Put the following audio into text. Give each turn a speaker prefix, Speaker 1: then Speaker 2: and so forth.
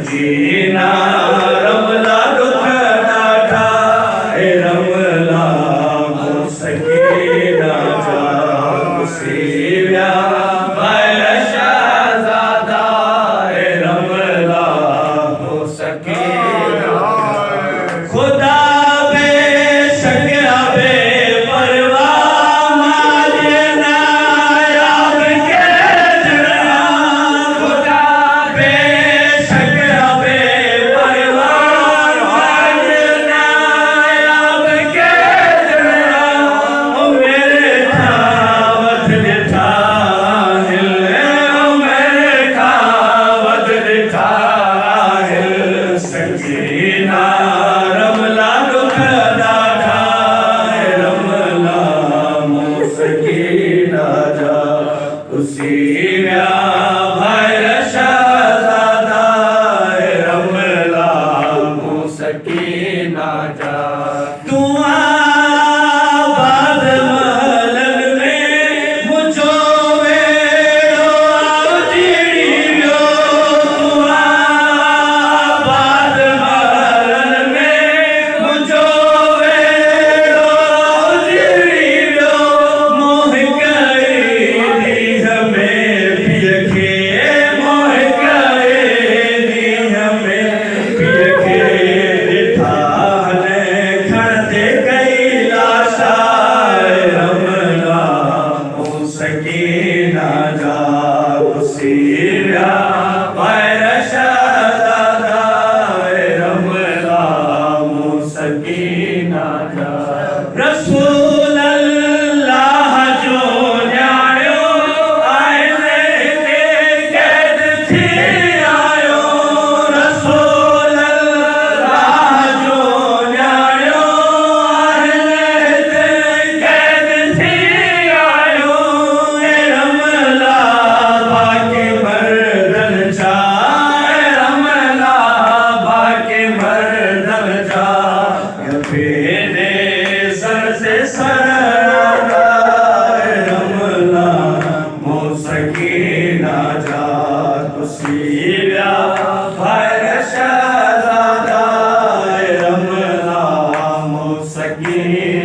Speaker 1: सकीना रमला दुख ॾाढा हे रमला सकीना जाग सेव्या बैल शहज़ादा हे रमला सकीना खुदा बेशक बे परवाह मालिक नायाब के जना खुदा बेशक बे परवाह मालिक नायाब के जना ओ मेरे खावत दिठा हिले ओ मेरे खावत दिठा हिल सकीना